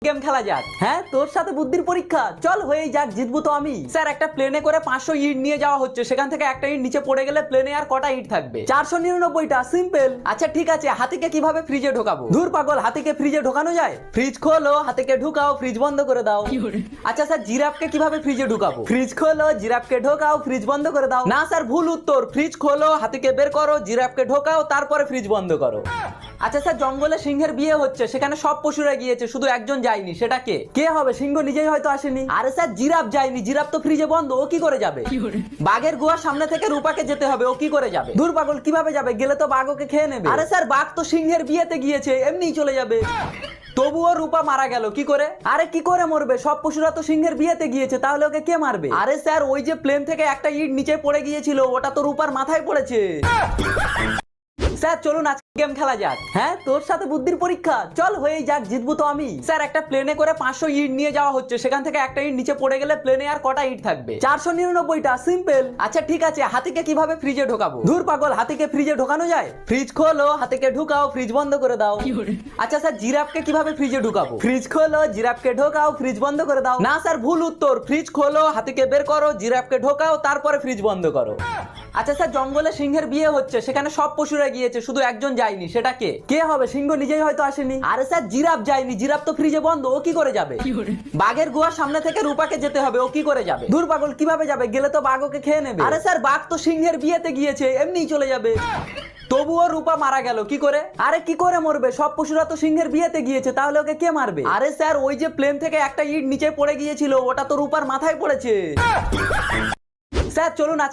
Game খেলা যাক। হ্যাঁ, তোর সাথে বুদ্ধির পরীক্ষা, চল হয়েই যাক, জিতবো তো আমি। স্যার, একটা প্লেনে করে 500 ইট নিয়ে যাওয়া হচ্ছে, সেখান থেকে একটা ইট নিচে পড়ে গেলে প্লেনে আর কটা ইট থাকবে? 499টা। সিম্পল। আচ্ছা ঠিক আছে, হাতিকে কিভাবে ফ্রিজে ঢোকাবো? ধুর পাগল, হাতিকে ফ্রিজে ঢোকানো যায়? ফ্রিজ খোলো, হাতিকে ঢুকাও, ফ্রিজ বন্ধ করে দাও। আচ্ছা স্যার, জিরাফকে কিভাবে ফ্রিজে ঢুকাবো? ফ্রিজ খোলো, জিরাফকে ঢোকাও, ফ্রিজ বন্ধ করে দাও। না স্যার, ভুল উত্তর। ফ্রিজ খোলো, হাতিকে বের করো, জিরাফকে ঢোকাও, তারপরে ফ্রিজ বন্ধ করো। আচ্ছা স্যার, জঙ্গলে সিংহের বিয়ে হচ্ছে, সেখানে সব পশুরা গিয়েছে, শুধু একজন যায়নি, সেটা কে? কে হবে? সিংহ নিজেই হয়তো আসেনি। আরে স্যার, জিরাফ যায়নি, জিরাফ তো ফ্রিজে বন্ধ, ও কি করে যাবে? বাঘের গুহার সামনে থেকে রূপাকে যেতে হবে, ও কি করে যাবে? দূর পাগল, কিভাবে যাবে? গেলে তো বাঘ ওকে খেয়ে নেবে। আরে স্যার, বাঘ তো সিংহের বিয়েতে গিয়েছে, এমনিই চলে যাবে। তবুও রূপা মারা গেল, কি করে? আরে কি করে মরবে? সব পশুরা তো সিংহের বিয়েতে গিয়েছে, তাহলে ওকে কে মারবে? আরে স্যার, ওই যে প্লেন থেকে একটা ইট নিচে পড়ে গিয়েছিল, ওটা তো রূপার মাথায় পড়েছে। স্যার চলুন আজকে গেম খেলা যাক। হ্যাঁ, তোর সাথে বুদ্ধির পরীক্ষা, চল হয়েই যাক, জিতবো তো আমি। স্যার, একটা প্লেনে করে 500 ইট নিয়ে যাওয়া হচ্ছে, সেখান থেকে একটা ইট নিচে পড়ে গেলে প্লেনে আর কটা ইট থাকবে? 499টা। সিম্পল। আচ্ছা ঠিক আছে, হাতিকে কিভাবে ফ্রিজে ঢোকাবো? ধুর পাগল, হাতিকে ফ্রিজে ঢোকানো যায়? ফ্রিজ খোলো, হাতিকে ঢুকাও, ফ্রিজ বন্ধ করে দাও। আচ্ছা স্যার, জিরাফকে কিভাবে ফ্রিজে ঢুকাবো? ফ্রিজ খোলো, জিরাফকে ঢোকাও, ফ্রিজ বন্ধ করে দাও। না স্যার, ভুল উত্তর। ফ্রিজ খোলো, হাতিকে বের করো, জিরাফকে ঢোকাও, তারপরে ফ্রিজ বন্ধ করো। আচ্ছা স্যার, জঙ্গলে সিংহের বিয়ে হচ্ছে, সেখানে সব পশুরা গিয়েছে, শুধু একজন যায়নি, সেটা কে? কে হবে? সিংহ নিজেই হয়তো আসেনি। আরে স্যার, জিরাফ যায়নি, জিরাফ তো ফ্রিজে বন্ধ, ও কি করে যাবে? বাঘের গুহার সামনে থেকে রূপাকে যেতে হবে, ও কি করে যাবে? দূর পাগল, কিভাবে যাবে? গেলে তো বাঘ ওকে খেয়ে নেবে। আরে স্যার, বাঘ তো সিংহের বিয়েতে গিয়েছে, এমনিই চলে যাবে। তবুও রূপা মারা গেল, কি করে? আরে কি করে মরবে? সব পশুরা তো সিংহের বিয়েতে গিয়েছে, তাহলে ওকে কে মারবে? আরে স্যার, ওই যে প্লেন থেকে একটা ইট নিচে পড়ে গিয়েছিল, ওটা তো রূপার মাথায় পড়েছে। স্যার চলুন আজকে